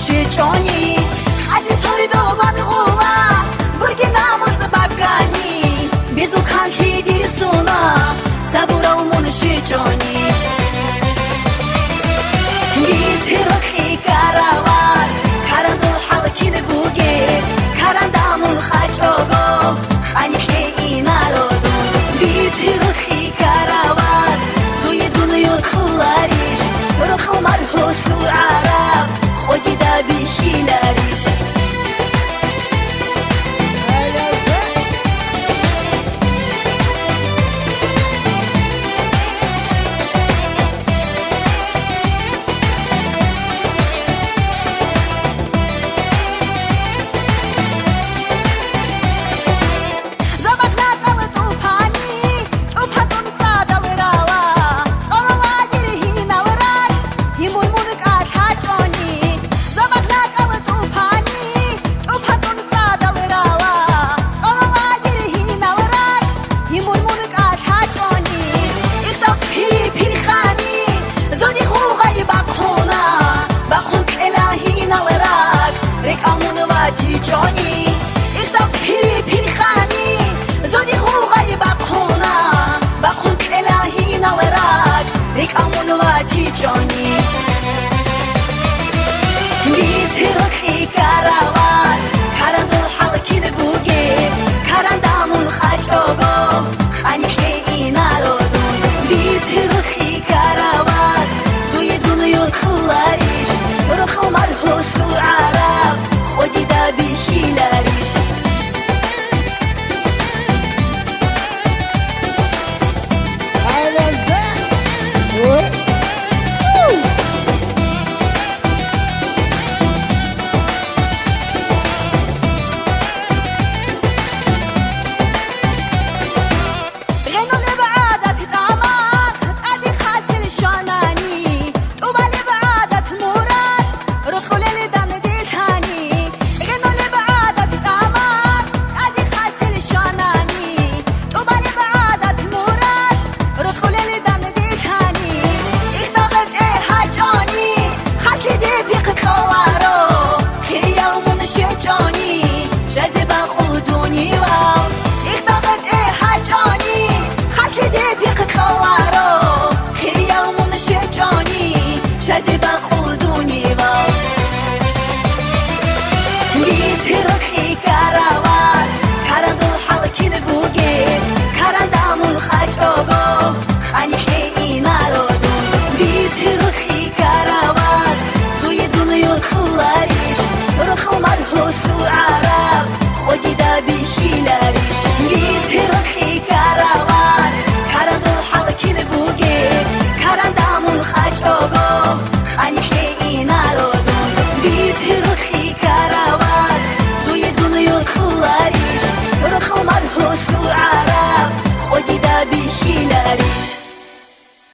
شجانی خدی طوری دوبان غوا برگی ناموز بگانی بیزو کنتی دیر سونا صبورا و من شجانی بیتی رو خی کراوات کرندو حلکی نبوگی کرندامون خجابا خانی خی اینا رو دون بیتی رو خی کراوات دوی دونیو خواریش رو خمر حسو عرب خودی دا بیخیلاریش جانی ایتا پیری پیری خانی زودی خوغای بقونا بقوند الهی نورک ریکامون واتی جانی بیتی رخی کراوات کرندو حلکی نبوگی کرندامون خجابا خانی خی اینا رو